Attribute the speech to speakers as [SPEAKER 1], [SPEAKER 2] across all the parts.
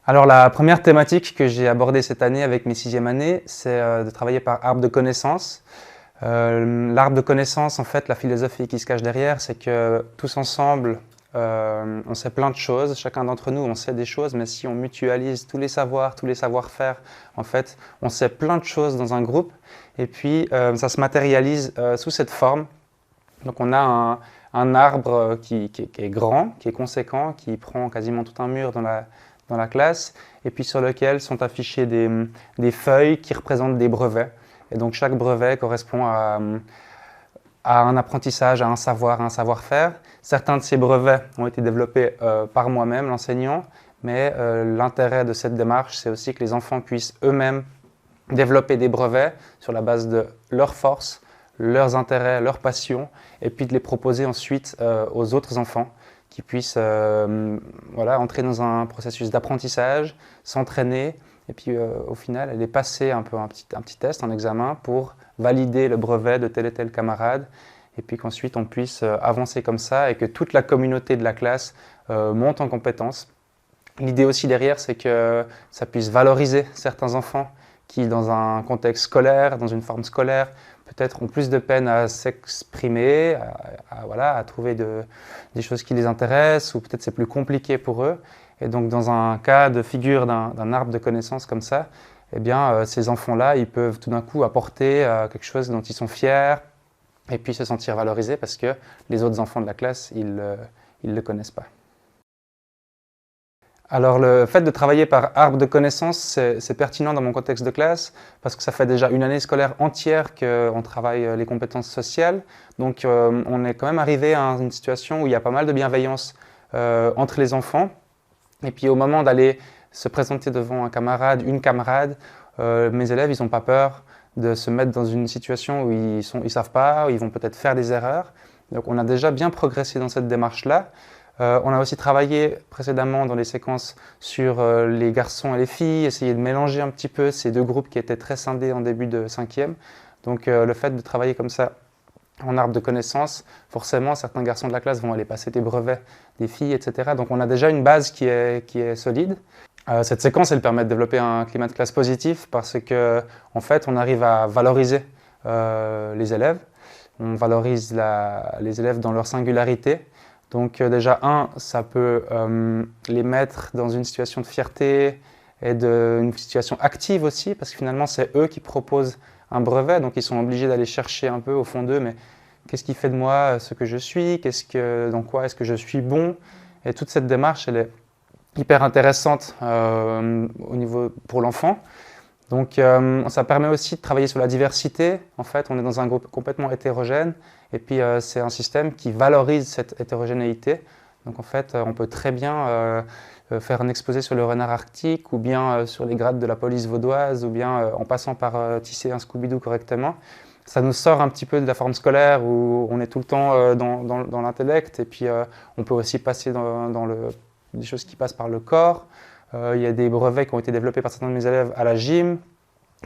[SPEAKER 1] Alors la première thématique que j'ai abordée cette année avec mes sixièmes années, c'est de travailler par arbre de connaissances. L'arbre de connaissances, en fait, la philosophie qui se cache derrière, c'est que tous ensemble, on sait plein de choses. Chacun d'entre nous, on sait des choses, mais si on mutualise tous les savoirs, tous les savoir-faire, en fait, on sait plein de choses dans un groupe. Et puis, ça se matérialise sous cette forme. Donc on a un arbre qui est grand, qui est conséquent, qui prend quasiment tout un mur dans la classe, et puis sur lequel sont affichées des feuilles qui représentent des brevets. Et donc chaque brevet correspond à un apprentissage, à un savoir-faire. Certains de ces brevets ont été développés par moi-même, l'enseignant, mais l'intérêt de cette démarche, c'est aussi que les enfants puissent eux-mêmes développer des brevets sur la base de leurs forces, leurs intérêts, leurs passions, et puis de les proposer ensuite aux autres enfants qui puissent entrer dans un processus d'apprentissage, s'entraîner, et puis au final, aller passer un petit test, un examen pour valider le brevet de tel et tel camarade, et puis qu'ensuite on puisse avancer comme ça et que toute la communauté de la classe monte en compétences. L'idée aussi derrière, c'est que ça puisse valoriser certains enfants qui, dans un contexte scolaire, dans une forme scolaire, peut-être ont plus de peine à s'exprimer, à trouver des choses qui les intéressent, ou peut-être c'est plus compliqué pour eux. Et donc dans un cas de figure d'un arbre de connaissances comme ça, eh bien, ces enfants-là, ils peuvent tout d'un coup apporter quelque chose dont ils sont fiers, et puis se sentir valorisés parce que les autres enfants de la classe, ils ne le connaissent pas. Alors le fait de travailler par arbre de connaissances, c'est pertinent dans mon contexte de classe parce que ça fait déjà une année scolaire entière qu'on travaille les compétences sociales. Donc on est quand même arrivé à une situation où il y a pas mal de bienveillance entre les enfants. Et puis au moment d'aller se présenter devant un camarade, une camarade, mes élèves, ils n'ont pas peur de se mettre dans une situation où ils savent pas, où ils vont peut-être faire des erreurs. Donc on a déjà bien progressé dans cette démarche-là. On a aussi travaillé précédemment dans les séquences sur les garçons et les filles, essayer de mélanger un petit peu ces deux groupes qui étaient très scindés en début de cinquième. Donc le fait de travailler comme ça en arbre de connaissances, forcément certains garçons de la classe vont aller passer des brevets des filles, etc. Donc on a déjà une base qui est solide. Cette séquence, elle permet de développer un climat de classe positif parce que en fait, on arrive à valoriser les élèves. On valorise les élèves dans leur singularité. Donc déjà, ça peut les mettre dans une situation de fierté et une situation active aussi, parce que finalement, c'est eux qui proposent un brevet, donc ils sont obligés d'aller chercher un peu au fond d'eux, mais qu'est-ce qui fait de moi ce que je suis, dans quoi est-ce que je suis bon? Et toute cette démarche, elle est hyper intéressante pour l'enfant. Donc ça permet aussi de travailler sur la diversité. En fait, on est dans un groupe complètement hétérogène et puis c'est un système qui valorise cette hétérogénéité. Donc en fait, on peut très bien faire un exposé sur le renard arctique ou bien sur les grades de la police vaudoise ou bien en passant par tisser un Scooby-Doo correctement. Ça nous sort un petit peu de la forme scolaire où on est tout le temps dans l'intellect et puis on peut aussi passer des choses qui passent par le corps. Il y a des brevets qui ont été développés par certains de mes élèves à la gym,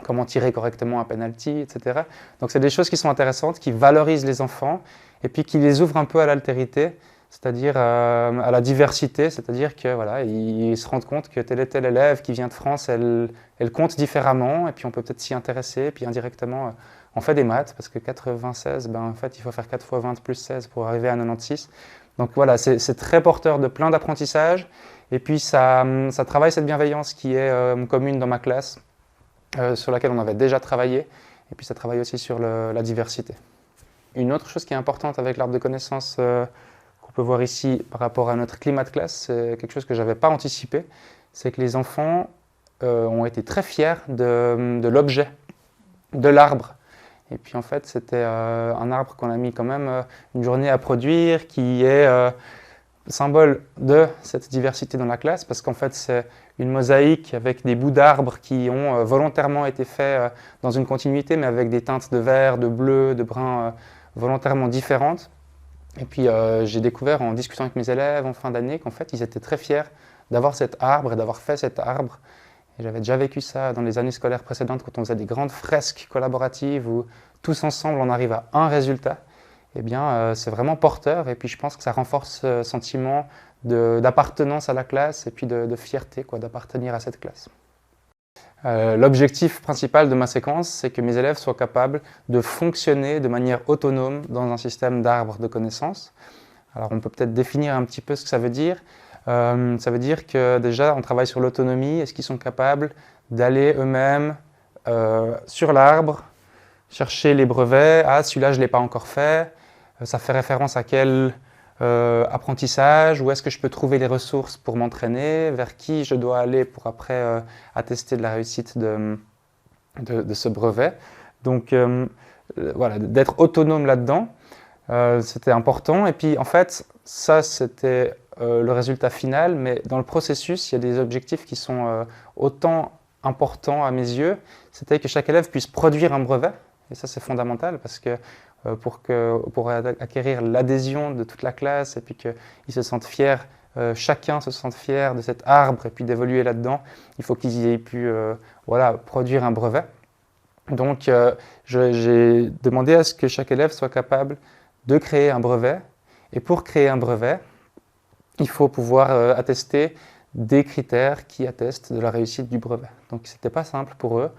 [SPEAKER 1] comment tirer correctement un penalty, etc. Donc c'est des choses qui sont intéressantes, qui valorisent les enfants et puis qui les ouvrent un peu à l'altérité, c'est-à-dire à la diversité, c'est-à-dire que voilà, ils se rendent compte que tel et tel élève qui vient de France, elle compte différemment et puis on peut peut-être s'y intéresser, et puis indirectement on fait des maths parce que 96, en fait il faut faire 4 fois 20 plus 16 pour arriver à 96. Donc voilà, c'est très porteur de plein d'apprentissages. Et puis ça travaille cette bienveillance qui est commune dans ma classe, sur laquelle on avait déjà travaillé. Et puis ça travaille aussi sur la diversité. Une autre chose qui est importante avec l'arbre de connaissances qu'on peut voir ici par rapport à notre climat de classe, c'est quelque chose que je n'avais pas anticipé, c'est que les enfants ont été très fiers de l'objet, de l'arbre. Et puis en fait, c'était un arbre qu'on a mis quand même une journée à produire, qui est symbole de cette diversité dans la classe, parce qu'en fait, c'est une mosaïque avec des bouts d'arbres qui ont volontairement été faits dans une continuité, mais avec des teintes de vert, de bleu, de brun volontairement différentes. Et puis j'ai découvert en discutant avec mes élèves en fin d'année qu'en fait, ils étaient très fiers d'avoir cet arbre et d'avoir fait cet arbre. Et j'avais déjà vécu ça dans les années scolaires précédentes quand on faisait des grandes fresques collaboratives où tous ensemble on arrive à un résultat. eh bien, c'est vraiment porteur. Et puis, je pense que ça renforce ce sentiment d'appartenance à la classe et puis de fierté d'appartenir à cette classe. L'objectif principal de ma séquence, c'est que mes élèves soient capables de fonctionner de manière autonome dans un système d'arbres de connaissances. Alors, on peut peut-être définir un petit peu ce que ça veut dire. Ça veut dire que déjà, on travaille sur l'autonomie. Est-ce qu'ils sont capables d'aller eux-mêmes sur l'arbre, chercher les brevets? Ah, celui-là, je ne l'ai pas encore fait. Ça fait référence à quel apprentissage? Où est-ce que je peux trouver les ressources pour m'entraîner? Vers qui je dois aller pour après attester de la réussite de ce brevet? Donc, voilà, d'être autonome là-dedans, c'était important. Et puis, en fait, ça, c'était le résultat final. Mais dans le processus, il y a des objectifs qui sont autant importants à mes yeux. C'était que chaque élève puisse produire un brevet. Et ça, c'est fondamental parce que pour acquérir l'adhésion de toute la classe et puis qu'ils se sentent fiers, chacun se sente fier de cet arbre et puis d'évoluer là-dedans, il faut qu'ils aient pu produire un brevet. Donc, j'ai demandé à ce que chaque élève soit capable de créer un brevet. Et pour créer un brevet, il faut pouvoir attester des critères qui attestent de la réussite du brevet. Donc, ce n'était pas simple pour eux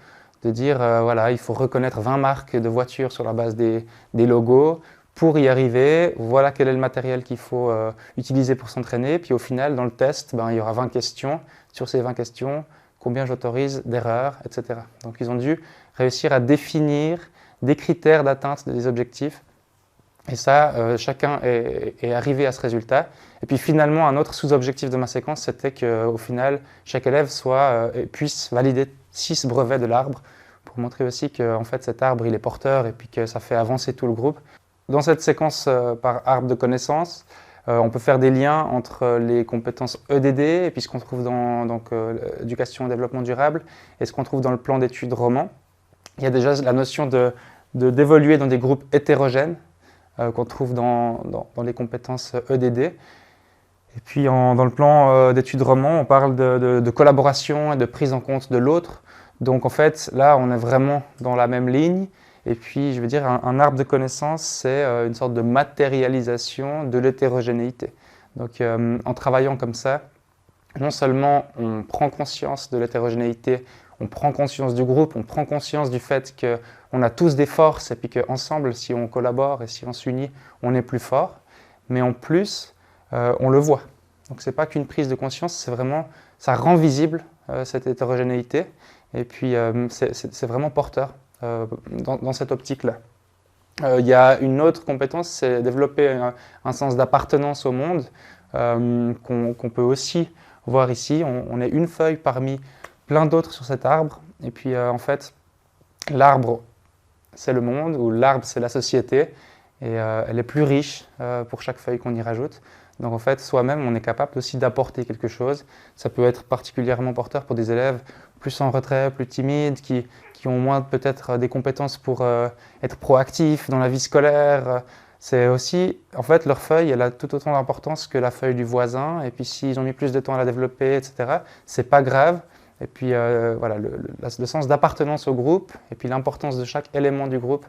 [SPEAKER 1] de dire, voilà, il faut reconnaître 20 marques de voitures sur la base des logos. Pour y arriver, voilà quel est le matériel qu'il faut utiliser pour s'entraîner. Puis au final, dans le test, il y aura 20 questions. Sur ces 20 questions, combien j'autorise d'erreurs, etc. Donc, ils ont dû réussir à définir des critères d'atteinte des objectifs. Et ça, chacun est arrivé à ce résultat. Et puis finalement, un autre sous-objectif de ma séquence, c'était qu'au final, chaque élève puisse valider 6 brevets de l'arbre pour montrer aussi que en fait, cet arbre, il est porteur et puis que ça fait avancer tout le groupe. Dans cette séquence par arbre de connaissances, on peut faire des liens entre les compétences EDD et puis ce qu'on trouve dans l'éducation et développement durable et ce qu'on trouve dans le plan d'études roman. Il y a déjà la notion d'évoluer dans des groupes hétérogènes qu'on trouve dans les compétences EDD. Et puis dans le plan d'études roman, on parle de collaboration et de prise en compte de l'autre. Donc en fait, là, on est vraiment dans la même ligne. Et puis, je veux dire, un arbre de connaissances, c'est une sorte de matérialisation de l'hétérogénéité. Donc en travaillant comme ça, non seulement on prend conscience de l'hétérogénéité, on prend conscience du groupe, on prend conscience du fait qu'on a tous des forces et puis qu'ensemble, si on collabore et si on s'unit, on est plus fort. Mais en plus, on le voit. Donc ce n'est pas qu'une prise de conscience, c'est vraiment, ça rend visible cette hétérogénéité et puis c'est vraiment porteur dans cette optique-là. Il y a une autre compétence, c'est développer un sens d'appartenance au monde qu'on peut aussi voir ici. On est une feuille parmi plein d'autres sur cet arbre. Et puis en fait, l'arbre, c'est le monde, ou l'arbre, c'est la société. Et elle est plus riche pour chaque feuille qu'on y rajoute. Donc en fait, soi-même, on est capable aussi d'apporter quelque chose. Ça peut être particulièrement porteur pour des élèves plus en retrait, plus timides, qui ont moins peut-être des compétences pour être proactifs dans la vie scolaire. C'est aussi, en fait, leur feuille, elle a tout autant d'importance que la feuille du voisin. Et puis s'ils ont mis plus de temps à la développer, etc., c'est pas grave. Et puis voilà, le sens d'appartenance au groupe et puis l'importance de chaque élément du groupe,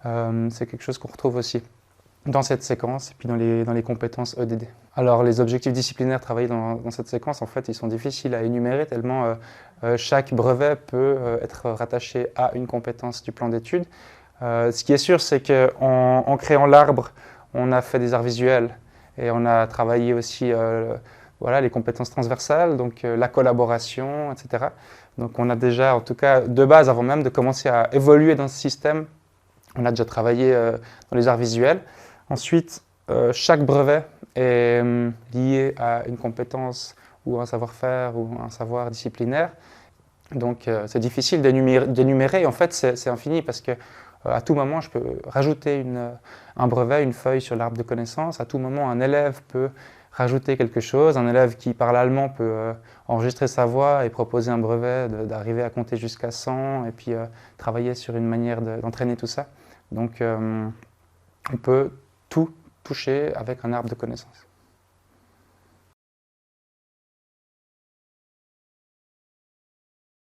[SPEAKER 1] c'est quelque chose qu'on retrouve aussi dans cette séquence et puis dans les compétences EDD. Alors les objectifs disciplinaires travaillés dans cette séquence, en fait, ils sont difficiles à énumérer tellement chaque brevet peut être rattaché à une compétence du plan d'études. Ce qui est sûr, c'est qu'en créant l'arbre, on a fait des arts visuels et on a travaillé aussi voilà, les compétences transversales, donc la collaboration, etc. Donc on a déjà, en tout cas de base, avant même de commencer à évoluer dans ce système, on a déjà travaillé dans les arts visuels. Ensuite, chaque brevet est lié à une compétence ou un savoir-faire ou un savoir disciplinaire. Donc c'est difficile d'énumérer. En fait, c'est infini parce que à tout moment, je peux rajouter un brevet, une feuille sur l'arbre de connaissances. À tout moment, un élève peut rajouter quelque chose. Un élève qui parle allemand peut enregistrer sa voix et proposer un brevet d'arriver à compter jusqu'à 100 et puis travailler sur une manière d'entraîner tout ça. Donc on peut tout toucher avec un arbre de connaissances.